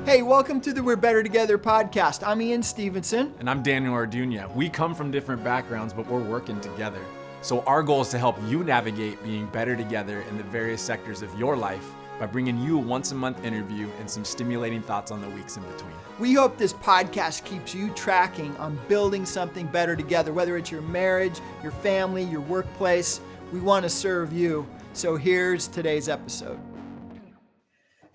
Hey, welcome to the We're Better Together podcast. I'm Ian Stevenson. And I'm Daniel Arduña. We come from different backgrounds, but we're working together. So our goal is to help you navigate being better together in the various sectors of your life by bringing you a once-a-month interview and some stimulating thoughts on the weeks in between. We hope this podcast keeps you tracking on building something better together, whether it's your marriage, your family, your workplace. We want to serve you. So here's today's episode.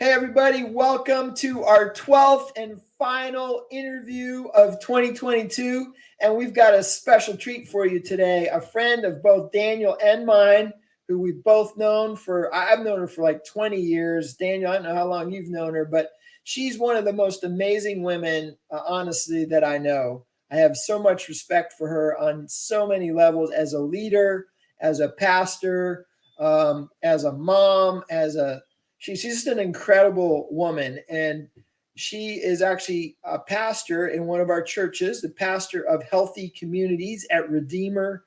Hey everybody, welcome to our 12th and final interview of 2022. And we've got a special treat for you today. A friend of both Daniel and mine, who we've both known I've known her for like 20 years. Daniel, I don't know how long you've known her, but she's one of the most amazing women, honestly, that I know. I have so much respect for her on so many levels as a leader, as a pastor, as a mom, She's just an incredible woman, and she is actually a pastor in one of our churches, the pastor of Healthy Communities at Redemption,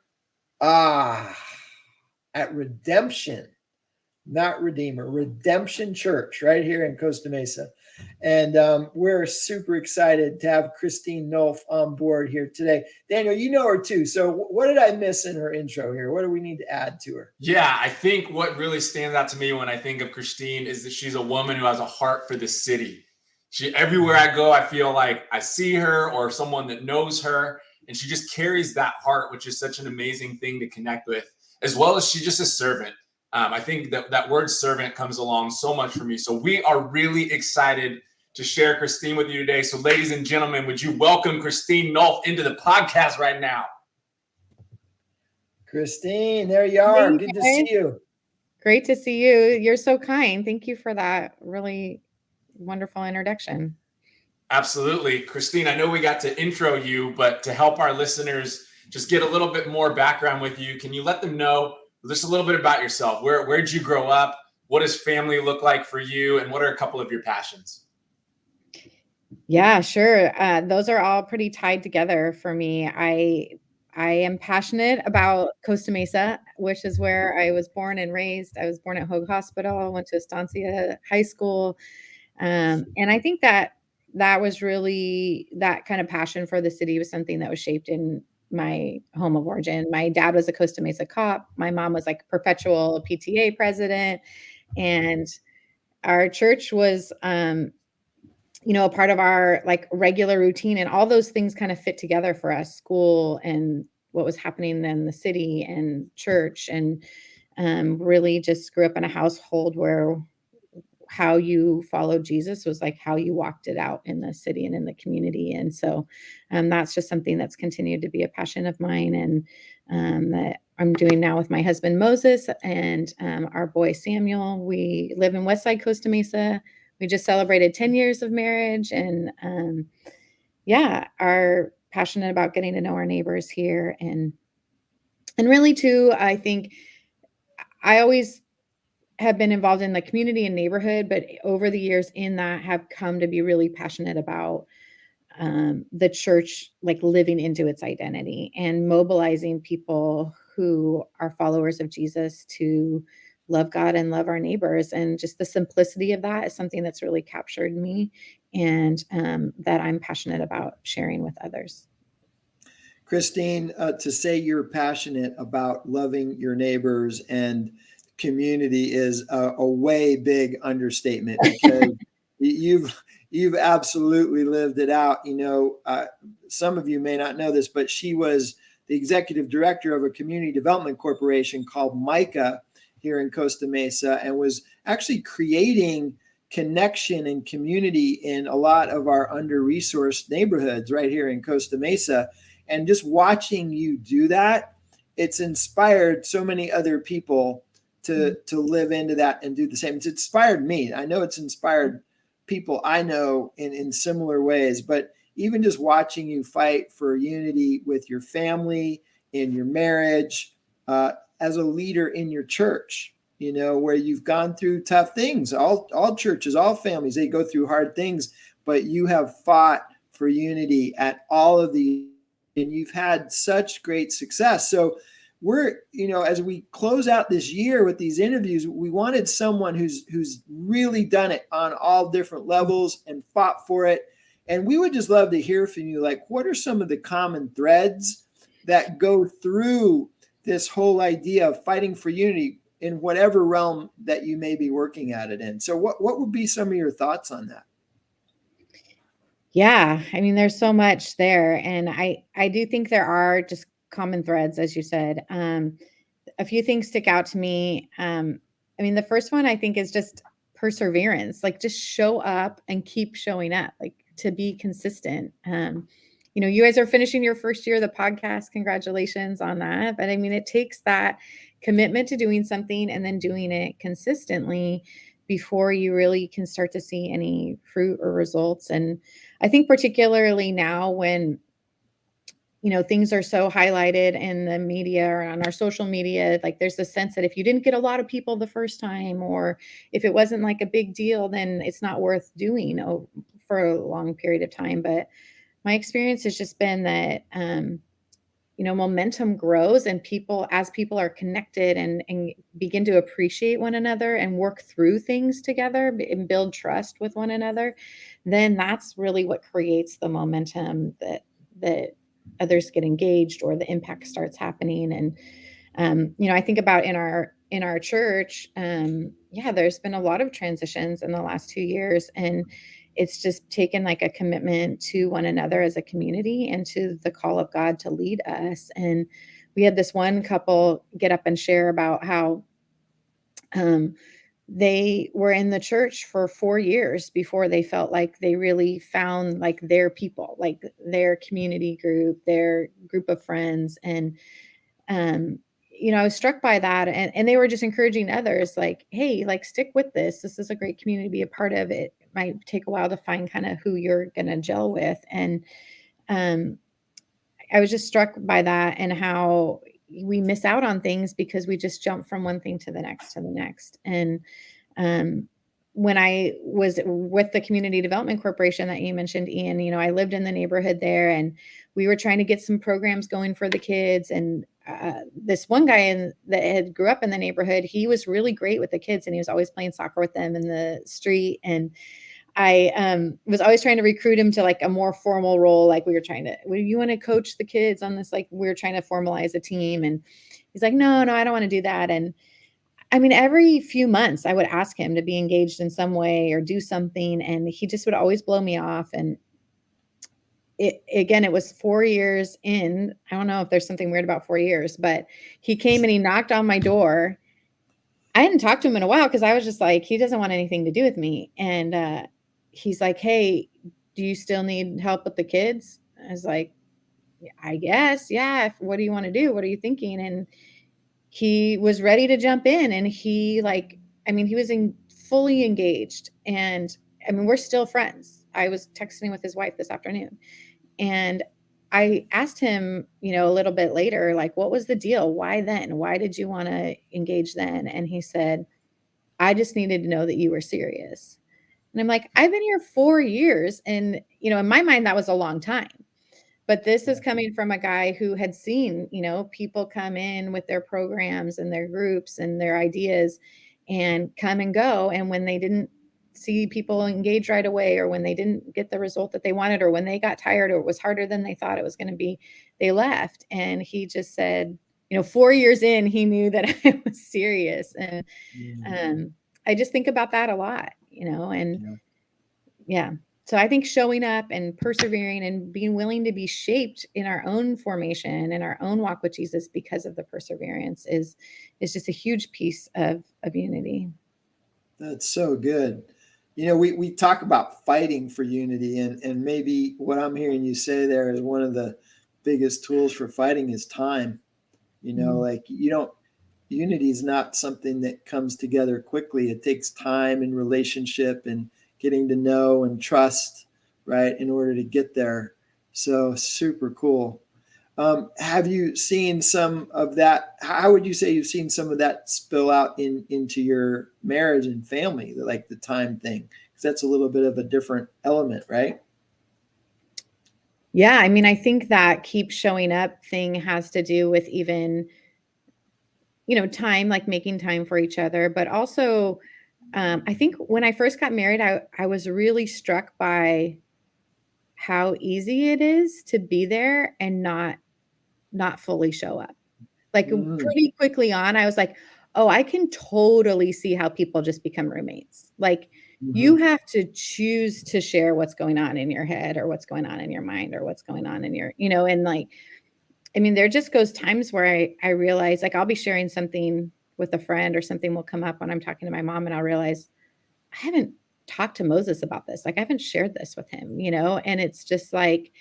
not Redeemer, Redemption Church right here in Costa Mesa. And we're super excited to have Christine Nolf on board here today. Daniel, you know her too. So what did I miss in her intro here? What do we need to add to her? Yeah, I think what really stands out to me when I think of Christine is that she's a woman who has a heart for the city. Everywhere I go, I feel like I see her or someone that knows her, and she just carries that heart, which is such an amazing thing to connect with, as well as she's just a servant. I think that word servant comes along so much for me. So we are really excited to share Christine with you today. So ladies and gentlemen, would you welcome Christine Nolf into the podcast right now? Christine, there you are. Good to see you. Great to see you. You're so kind. Thank you for that really wonderful introduction. Absolutely. Christine, I know we got to intro you, but to help our listeners just get a little bit more background with you, can you let them know just a little bit about yourself? Where'd you grow up? What does family look like for you? And what are a couple of your passions? Yeah, sure. Those are all pretty tied together for me. I am passionate about Costa Mesa, which is where I was born and raised. I was born at Hoag Hospital, went to Estancia High School. And I think that was really, that kind of passion for the city was something that was shaped in my home of origin. My dad was a Costa Mesa cop. My mom was like a perpetual PTA president. And our church was, a part of our like regular routine, and all those things kind of fit together for us, school and what was happening in the city and church. And really just grew up in a household where how you followed Jesus was like how you walked it out in the city and in the community. And so that's just something that's continued to be a passion of mine, and that I'm doing now with my husband, Moses, and our boy, Samuel. We live in Westside Costa Mesa. We just celebrated 10 years of marriage, and are passionate about getting to know our neighbors here. And really too, I think I always have been involved in the community and neighborhood, but over the years in that have come to be really passionate about the church, like living into its identity and mobilizing people who are followers of Jesus to love God and love our neighbors. And just the simplicity of that is something that's really captured me, and that I'm passionate about sharing with others. Christine, to say you're passionate about loving your neighbors and community is a way big understatement, because you've absolutely lived it out. Some of you may not know this, but she was the executive director of a community development corporation called MICA here in Costa Mesa, and was actually creating connection and community in a lot of our under-resourced neighborhoods right here in Costa Mesa. And just watching you do that, it's inspired so many other people to live into that and do the same. It's inspired me. I know it's inspired people I know in similar ways, but even just watching you fight for unity with your family, in your marriage, as a leader in your church, where you've gone through tough things. All churches, all families, they go through hard things, but you have fought for unity at all of these, and you've had such great success. So we're, as we close out this year with these interviews, we wanted someone who's really done it on all different levels and fought for it. And we would just love to hear from you. Like, what are some of the common threads that go through this whole idea of fighting for unity in whatever realm that you may be working at it in? So what would be some of your thoughts on that? Yeah, I mean, there's so much there, and I do think there are just common threads, as you said. A few things stick out to me. I mean, the first one I think is just perseverance, like just show up and keep showing up, like to be consistent. You guys are finishing your first year of the podcast. Congratulations on that. But I mean, it takes that commitment to doing something and then doing it consistently before you really can start to see any fruit or results. And I think particularly now when things are so highlighted in the media or on our social media, like there's a sense that if you didn't get a lot of people the first time, or if it wasn't like a big deal, then it's not worth doing for a long period of time. But my experience has just been that, momentum grows, and as people are connected and begin to appreciate one another and work through things together and build trust with one another, then that's really what creates the momentum that others get engaged or the impact starts happening. And I think about in our church, there's been a lot of transitions in the last 2 years, and it's just taken like a commitment to one another as a community and to the call of God to lead us. And we had this one couple get up and share about how they were in the church for 4 years before they felt like they really found like their people, like their community group, their group of friends. And I was struck by that, and they were just encouraging others like, hey, like stick with this. This is a great community to be a part of. It might take a while to find kind of who you're going to gel with. And I was just struck by that and how we miss out on things because we just jump from one thing to the next to the next. And when I was with the Community Development Corporation that you mentioned, Ian, I lived in the neighborhood there, and we were trying to get some programs going for the kids. And this one guy that had grew up in the neighborhood, he was really great with the kids, and he was always playing soccer with them in the street. And I was always trying to recruit him to like a more formal role. Like we were trying to, well, you want to coach the kids on this? Like we were trying to formalize a team. And he's like, no, I don't want to do that. And I mean, every few months I would ask him to be engaged in some way or do something, and he just would always blow me off. And it was 4 years in. I don't know if there's something weird about 4 years, but he came and he knocked on my door. I hadn't talked to him in a while because I was just like, he doesn't want anything to do with me. And he's like, hey, do you still need help with the kids? I was like, I guess, yeah. What do you want to do? What are you thinking? And he was ready to jump in, and he was fully engaged. And I mean, we're still friends. I was texting with his wife this afternoon, and I asked him, a little bit later, like, what was the deal? Why then? Why did you want to engage then? And he said, I just needed to know that you were serious. And I'm like, I've been here 4 years. And, in my mind, that was a long time. But this is coming from a guy who had seen, people come in with their programs and their groups and their ideas and come and go. And when they didn't see people engage right away, or when they didn't get the result that they wanted, or when they got tired, or it was harder than they thought it was going to be, they left. And he just said, 4 years in, he knew that I was serious. And I just think about that a lot, and yeah. So I think showing up and persevering and being willing to be shaped in our own formation and our own walk with Jesus because of the perseverance is just a huge piece of unity. That's so good. We talk about fighting for unity, and maybe what I'm hearing you say there is one of the biggest tools for fighting is time. Like unity is not something that comes together quickly. It takes time and relationship and getting to know and trust, right, in order to get there. So super cool. Have you seen some of that? How would you say you've seen some of that spill out into your marriage and family, like the time thing? Because that's a little bit of a different element, right? Yeah, I mean, I think that keep showing up thing has to do with even time, like making time for each other, but also, I think when I first got married, I was really struck by how easy it is to be there and not fully show up. Like, Mm, pretty quickly on, I was like, "Oh, I can totally see how people just become roommates." Like, you mhm. have to choose to share what's going on in your head or what's going on in your mind or what's going on in your and, like, I mean, there just goes times where I realize, like, I'll be sharing something with a friend or something will come up when I'm talking to my mom, and I'll realize, "I haven't talked to Moses about this, like, I haven't shared this with him," and it's just like,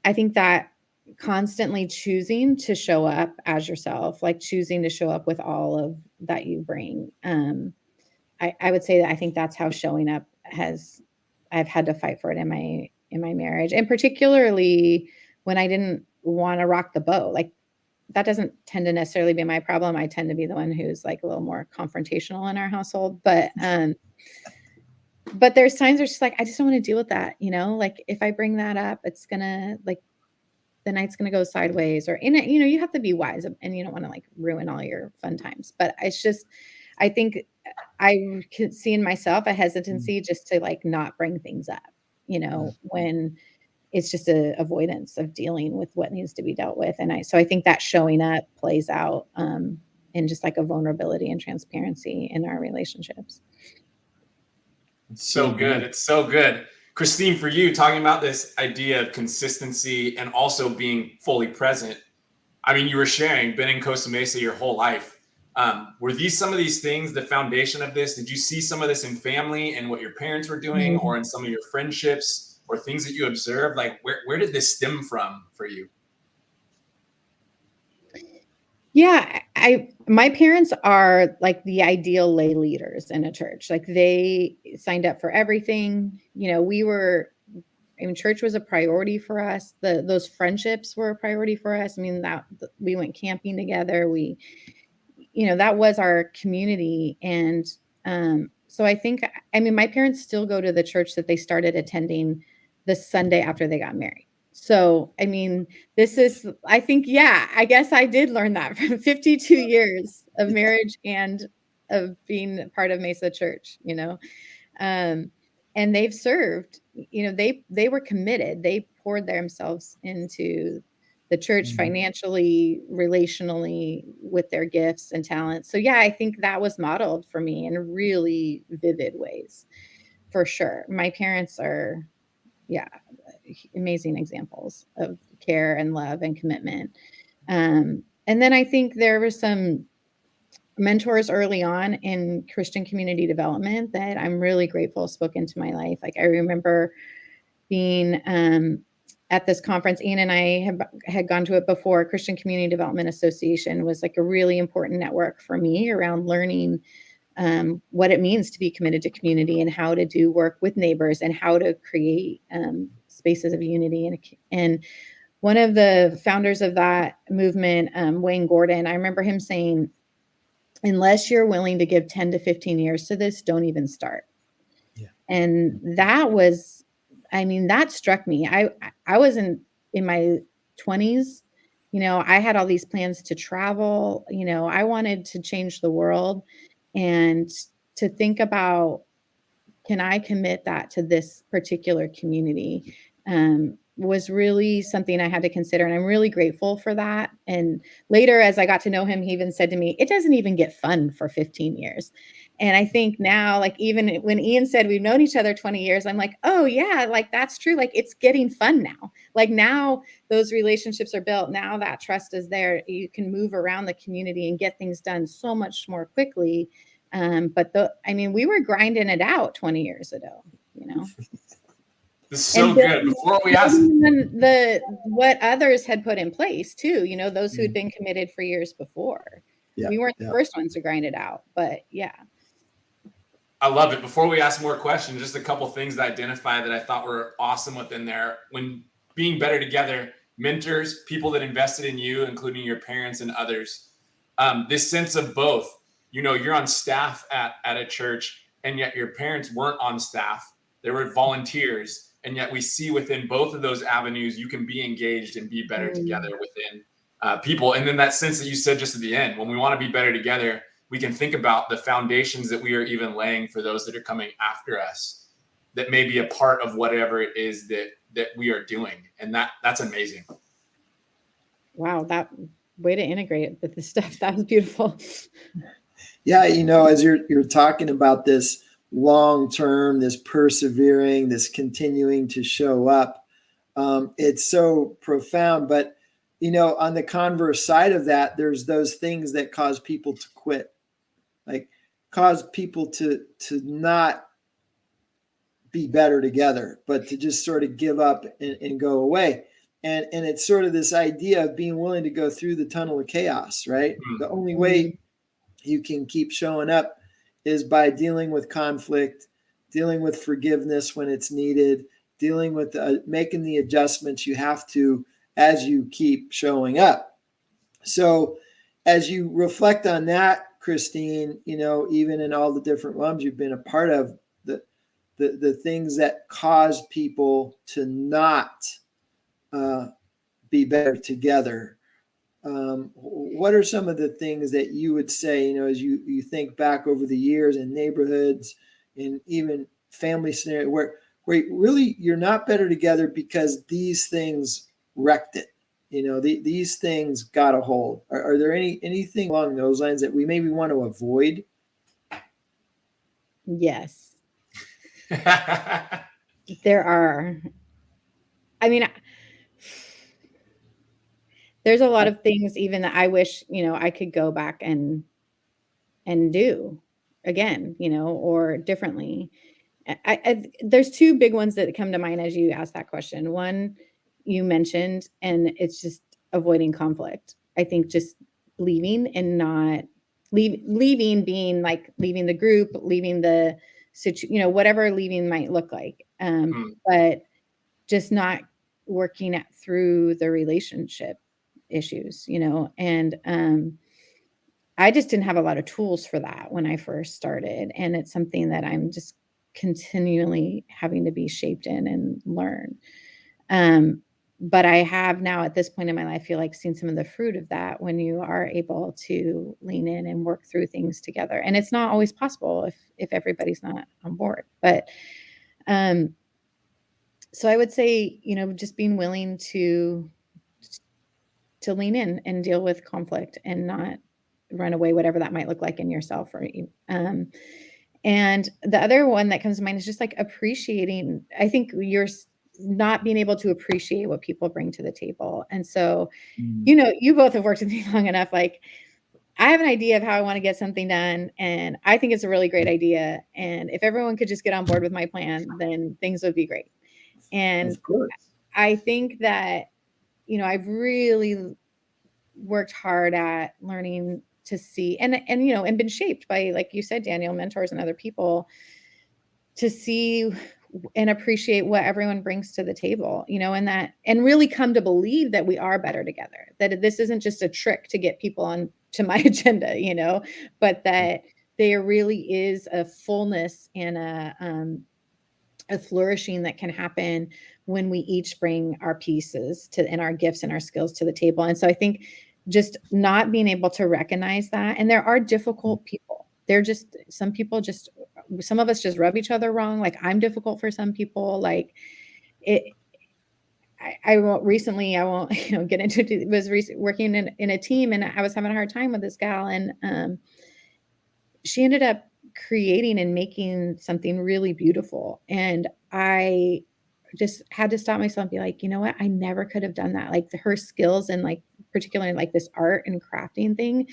I think that constantly choosing to show up as yourself, like choosing to show up with all of that you bring. I would say that I think that's how showing up has I've had to fight for it in my marriage, and particularly when I didn't want to rock the boat. Like that doesn't tend to necessarily be my problem. I tend to be the one who's like a little more confrontational in our household, but there's times where it's just like I just don't want to deal with that. Like if I bring that up, it's gonna like the night's gonna go sideways or in it, you have to be wise and you don't wanna, like, ruin all your fun times, but it's just I think I could see in myself a Mm, hesitancy just to, like, not bring things up, when it's just a avoidance of dealing with what needs to be dealt with, and I think that showing up plays out, in just, like, a vulnerability and transparency in our relationships. it's So good. good. Yeah. It's so good. Christine, for you, talking about this idea of consistency and also being fully present. I mean, you were sharing, been in Costa Mesa your whole life. Were these some of these things the foundation of this? Did you see some of this in family and what your parents were doing, Mm. or in some of your friendships, or things that you observed? Like, where did this stem from for you? Yeah, I my parents are like the ideal lay leaders in a church. Like they signed up for everything. I mean, church was a priority for us. Those friendships were a priority for us. I mean, we went camping together. That was our community. And so I think, I mean, my parents still go to the church that they started attending the Sunday after they got married. So, I mean, I think, yeah, I guess I did learn that from 52 years of marriage and of being part of Mesa Church. Um, and they've served, they were committed. They poured themselves into the church Mhm. financially, relationally, with their gifts and talents. So yeah, I think that was modeled for me in really vivid ways, for sure. My parents are, yeah, amazing examples of care and love and commitment. And then I think there were some mentors early on in Christian community development that I'm really grateful spoke into my life. Like I remember being at this conference. Ian and I had gone to it before. Christian Community Development Association was like a really important network for me around learning what it means to be committed to community and how to do work with neighbors and how to create spaces of unity. And one of the founders of that movement, Wayne Gordon, I remember him saying, unless you're willing to give 10 to 15 years to this, don't even start. Yeah. And that was, I mean, that struck me. I was in my 20s. I had all these plans to travel. I wanted to change the world and to think about, can I commit that to this particular community? Was really something I had to consider. And I'm really grateful for that. And later, as I got to know him, he even said to me, it doesn't even get fun for 15 years. And I think now, like, even when Ian said we've known each other 20 years, I'm like, oh, yeah, like that's true. Like, it's getting fun now. Like, now those relationships are built. Now that trust is there. You can move around the community and get things done so much more quickly. I mean, we were grinding it out 20 years ago. This is And so good. Before we ask, building on what others had put in place too, those who had Mhm. been committed for years before. Yeah. We weren't the Yeah. first ones to grind it out, but yeah. I love it. Before we ask more questions, just a couple things to identify that I thought were awesome within there. When being better together, mentors, people that invested in you, including your parents and others. This sense of both. You're on staff at a church, and yet your parents weren't on staff. They were volunteers. And yet we see within both of those avenues, you can be engaged and be better Mm, together within. people. And then that sense that you said just at the end, when we want to be better together, we can think about the foundations that we are even laying for those that are coming after us, that may be a part of whatever it is that we are doing. And that's amazing. Wow, that way to integrate with this stuff. That was beautiful. Yeah, as you're talking about this long term, this persevering, this continuing to show up, it's so profound. But on the converse side of that, there's those things that cause people to quit, like cause people to not be better together, but to just sort of give up and go away. And it's sort of this idea of being willing to go through the tunnel of chaos, right? The only way you can keep showing up is by dealing with conflict, dealing with forgiveness when it's needed, dealing with making the adjustments you have to as you keep showing up. So as you reflect on that, Christine, even in all the different realms you've been a part of, the things that cause people to not be better together, what are some of the things that you would say, as you think back over the years in neighborhoods and even family scenario where really you're not better together because these things wrecked it? These things got a hold. Are there anything along those lines that we maybe want to avoid? Yes. There are. I mean, there's a lot of things even that I wish, I could go back and do again, or differently. There's two big ones that come to mind as you ask that question. One you mentioned, and it's just avoiding conflict. I think just leaving and not leaving being like leaving the group, leaving the whatever leaving might look like. But just not working through the relationship issues, and I just didn't have a lot of tools for that when I first started. And it's something that I'm just continually having to be shaped in and learn. But I have now at this point in my life, feel like seen some of the fruit of that when you are able to lean in and work through things together. And it's not always possible if everybody's not on board. But so I would say, just being willing to lean in and deal with conflict and not run away, whatever that might look like in yourself. Or, and the other one that comes to mind is just like appreciating. I think you're not being able to appreciate what people bring to the table. And so, you both have worked with me long enough. Like, I have an idea of how I want to get something done, and I think it's a really great idea. And if everyone could just get on board with my plan, then things would be great. And of course, I think that, I've really worked hard at learning to see and been shaped by, like you said, Daniel, mentors and other people to see and appreciate what everyone brings to the table, and really come to believe that we are better together, that this isn't just a trick to get people on to my agenda, but that there really is a fullness and a flourishing that can happen when we each bring our pieces and our gifts and our skills to the table. And so I think just not being able to recognize that, and there are difficult people. Some of us just rub each other wrong. Like, I'm difficult for some people. Like I won't get into it. Was working in a team, and I was having a hard time with this gal, and she ended up creating and making something really beautiful. And I just had to stop myself and be like, you know what? I never could have done that. Like, her skills and like particularly like this art and crafting thing.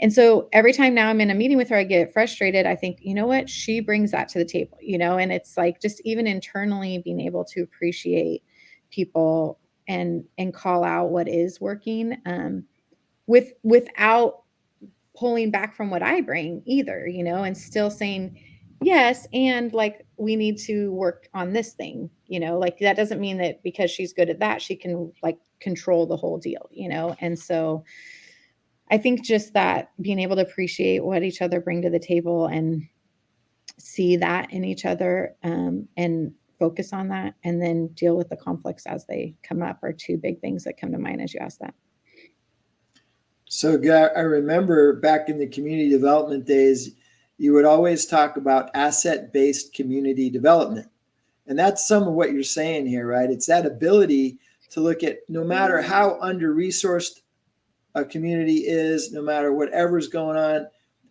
And so every time now I'm in a meeting with her, I get frustrated. I think, you know what? She brings that to the table, and it's like just even internally being able to appreciate people and call out what is working, without pulling back from what I bring either, and still saying yes. And like, we need to work on this thing, like that doesn't mean that because she's good at that, she can like control the whole deal, And so I think just that being able to appreciate what each other bring to the table and see that in each other, and focus on that, and then deal with the conflicts as they come up, are two big things that come to mind as you ask that. So I remember back in the community development days, you would always talk about asset-based community development. And that's some of what you're saying here, right? It's that ability to look at no matter how under-resourced a community is, no matter whatever's going on,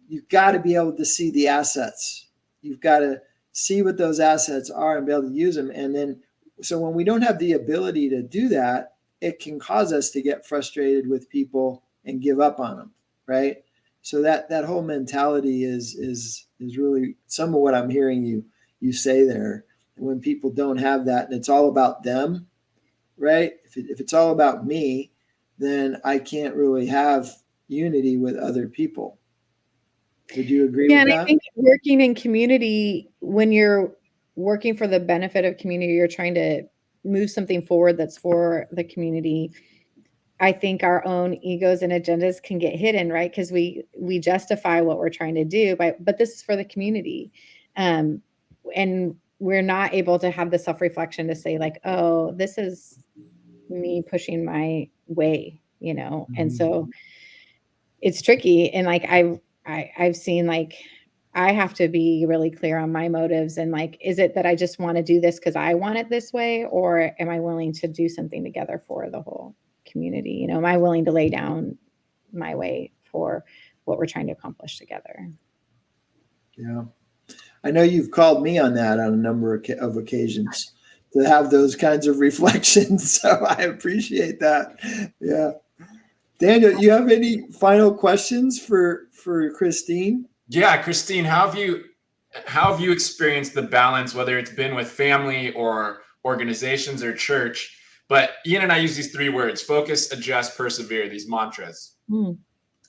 you've got to be able to see the assets. You've got to see what those assets are and be able to use them. And then, so when we don't have the ability to do that, it can cause us to get frustrated with people and give up on them, right? So that whole mentality is really some of what I'm hearing you say there. And when people don't have that, and it's all about them, right? If it's all about me, then I can't really have unity with other people. Would you agree Yeah, with and I that? think working in community, when you're working for the benefit of community, you're trying to move something forward that's for the community. I think our own egos and agendas can get hidden, right? Because we justify what we're trying to do, but this is for the community. And we're not able to have the self-reflection to say, like, oh, this is me pushing my way, you know? And so it's tricky. And like I've seen, like, I have to be really clear on my motives, and like, is it that I just want to do this because I want it this way, or am I willing to do something together for the whole community? You know, am I willing to lay down my way for what we're trying to accomplish together? Yeah. I know you've called me on that on a number of occasions to have those kinds of reflections. So I appreciate that. Yeah. Daniel, you have any final questions for Christine? Yeah, Christine, how have you experienced the balance, whether it's been with family or organizations or church? But Ian and I use these three words: focus, adjust, persevere, these mantras. Mm.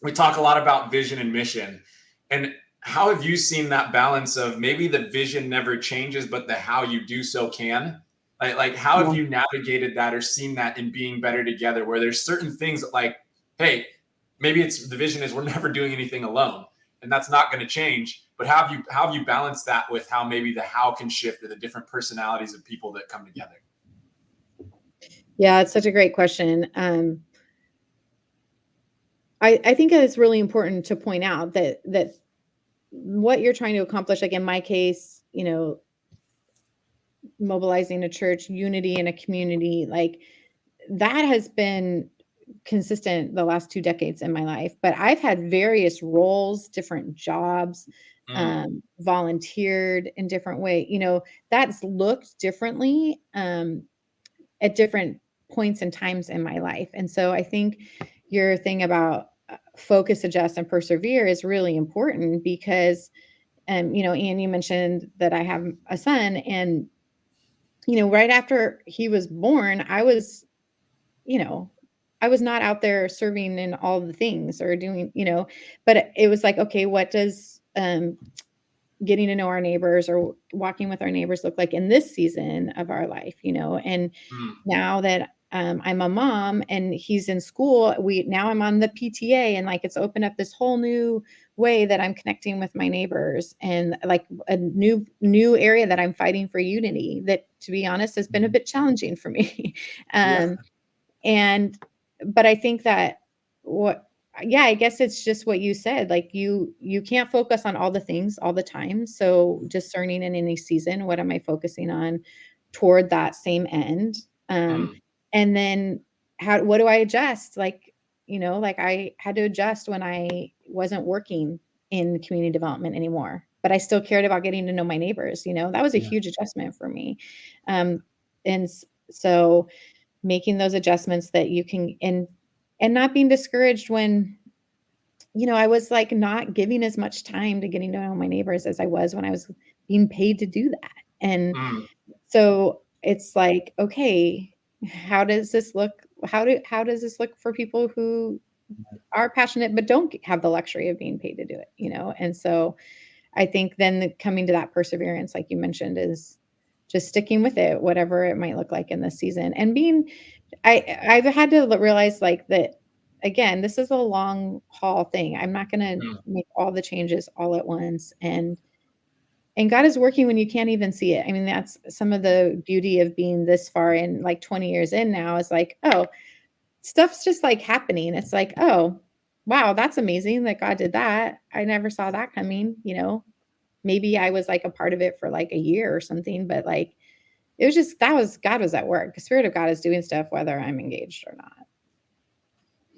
We talk a lot about vision and mission. And how have you seen that balance of maybe the vision never changes, but the how you do so can? Like how have Yeah. you navigated that or seen that in being better together, where there's certain things that, like, hey, maybe it's the vision is we're never doing anything alone, and that's not going to change. But how have you balanced that with how maybe the how can shift to the different personalities of people that come together? Yeah, it's such a great question. I think it's really important to point out that what you're trying to accomplish, like in my case, you know, mobilizing a church, unity in a community, like that has been consistent the last 2 decades in my life. But I've had various roles, different jobs, Mm, volunteered in different way. You know, that's looked differently at different points and times in my life. And so I think your thing about focus, adjust, and persevere is really important because, you know, Ian, you mentioned that I have a son, and you know, right after he was born, I was, you know, I was not out there serving in all the things or doing, you know, but it was like, okay, what does getting to know our neighbors or walking with our neighbors look like in this season of our life, you know? And mm, now that I'm a mom and he's in school, now I'm on the PTA, and like it's opened up this whole new way that I'm connecting with my neighbors, and like a new area that I'm fighting for unity that, to be honest, has been a bit challenging for me. Yeah. um, and but I think that what yeah, I guess it's just what you said, like you can't focus on all the things all the time. So discerning in any season, what am I focusing on toward that same end? Um, mm, and then what do I adjust? Like, you know, like I had to adjust when I wasn't working in community development anymore, but I still cared about getting to know my neighbors, you know. That was a Yeah. huge adjustment for me. So making those adjustments that you can, and not being discouraged when, you know, I was like not giving as much time to getting to know my neighbors as I was when I was being paid to do that. And mm, so it's like, okay, how does this look? How does this look for people who are passionate but don't have the luxury of being paid to do it, you know? And so I think then coming to that perseverance, like you mentioned, is just sticking with it, whatever it might look like in this season, and I've had to realize, like, that again, this is a long haul thing. I'm not gonna mm. make all the changes all at once, and God is working when you can't even see it. I mean, that's some of the beauty of being this far in, like 20 years in now, is like, oh, stuff's just like happening. It's like, oh, wow, that's amazing that God did that. I never saw that coming, you know. Maybe I was like a part of it for like a year or something, but like it was just God was at work. The Spirit of God is doing stuff whether I'm engaged or not.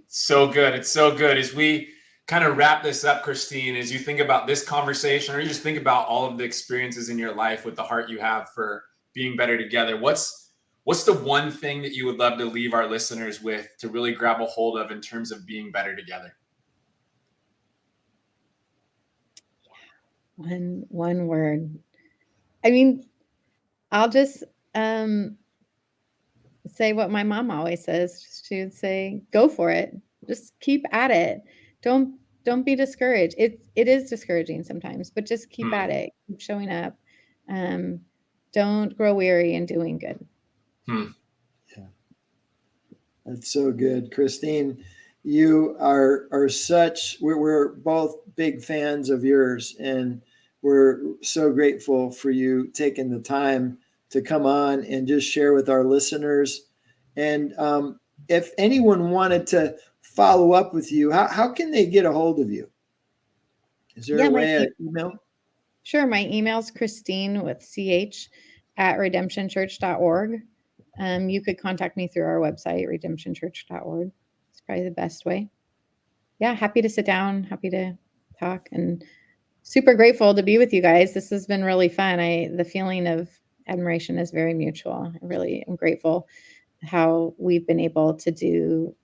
So good. It's so good. As we kind of wrap this up, Christine, as you think about this conversation, or you just think about all of the experiences in your life with the heart you have for being better together, what's the one thing that you would love to leave our listeners with to really grab a hold of in terms of being better together? One word. I mean, I'll just say what my mom always says. She would say, "Go for it. Just keep at it. Don't be discouraged. It is discouraging sometimes, but just keep Hmm. at it. Keep showing up. Um, don't grow weary in doing good." Hmm. Yeah, that's so good, Christine. You are such. We're both big fans of yours, and we're so grateful for you taking the time to come on and just share with our listeners. And if anyone wanted to follow up with you, how can they get a hold of you? Is there Yeah, a way, an email? sure. My email's Christine with CH at redemptionchurch.org. You could contact me through our website, redemptionchurch.org. It's probably the best way. Yeah, happy to sit down, happy to talk, and super grateful to be with you guys. This has been really fun. The feeling of admiration is very mutual. I really am grateful how we've been able to do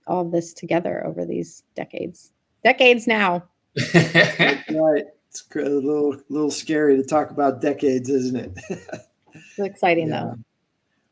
all of this together over these decades. Decades now. That's right. It's a little scary to talk about decades, isn't it? It's exciting Yeah. though.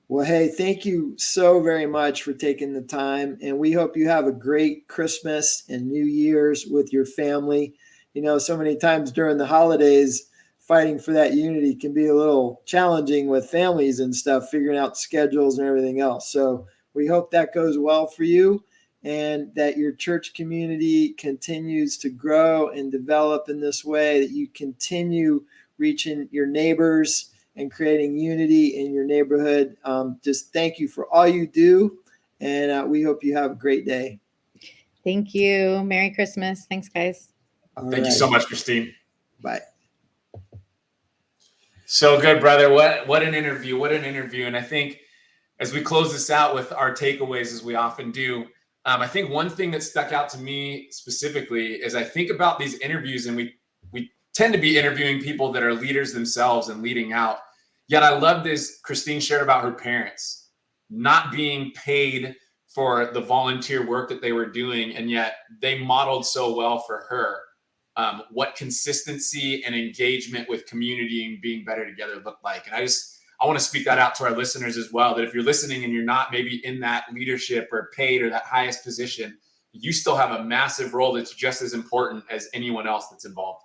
Well, hey, thank you so very much for taking the time. And we hope you have a great Christmas and New Year's with your family. You know, so many times during the holidays, fighting for that unity can be a little challenging with families and stuff, figuring out schedules and everything else. So we hope that goes well for you and that your church community continues to grow and develop in this way, that you continue reaching your neighbors and creating unity in your neighborhood. Just thank you for all you do. And we hope you have a great day. Thank you. Merry Christmas. Thanks, guys. All Thank you right. so much, Christine. Bye. So good, brother. What an interview. What an interview. And I think as we close this out with our takeaways, as we often do, I think one thing that stuck out to me specifically is I think about these interviews, and we tend to be interviewing people that are leaders themselves and leading out. Yet I love this. Christine shared about her parents not being paid for the volunteer work that they were doing, and yet they modeled so well for her what consistency and engagement with community and being better together look like. And I want to speak that out to our listeners as well, that if you're listening and you're not maybe in that leadership or paid or that highest position, you still have a massive role that's just as important as anyone else that's involved.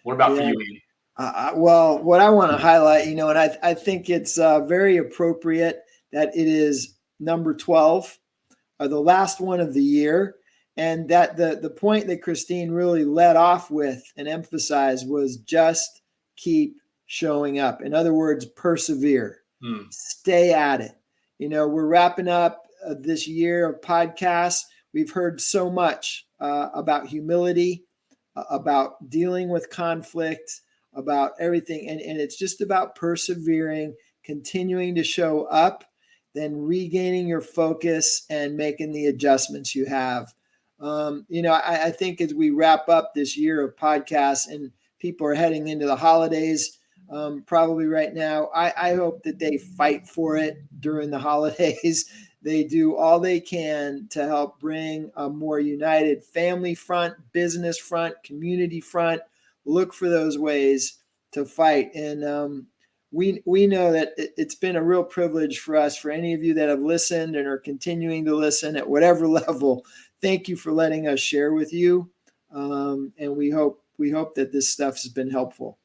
What about for Yeah. you, Ian? Well, what I want to highlight, you know, and I think it's very appropriate that it is number 12, the last one of the year. And that the point that Christine really led off with and emphasized was just keep showing up. In other words, persevere, stay at it. You know, we're wrapping up this year of podcasts. We've heard so much about humility, about dealing with conflict, about everything. And it's just about persevering, continuing to show up, then regaining your focus and making the adjustments you have. You know, I think as we wrap up this year of podcasts and people are heading into the holidays, probably right now, I hope that they fight for it during the holidays. They do all they can to help bring a more united family front, business front, community front. Look for those ways to fight. And we know that it's been a real privilege for us, for any of you that have listened and are continuing to listen at whatever level. Thank you for letting us share with you. And we hope that this stuff has been helpful.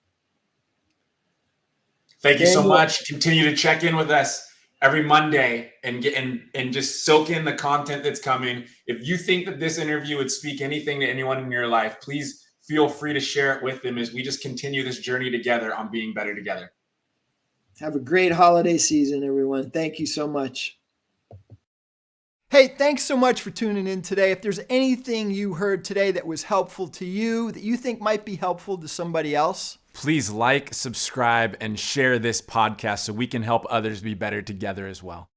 Thank you so Daniel, much. Continue to check in with us every Monday and get and just soak in the content that's coming. If you think that this interview would speak anything to anyone in your life, please feel free to share it with them as we just continue this journey together on being better together. have a great holiday season, everyone. Thank you so much. Hey, thanks so much for tuning in today. If there's anything you heard today that was helpful to you, that you think might be helpful to somebody else, please like, subscribe, and share this podcast so we can help others be better together as well.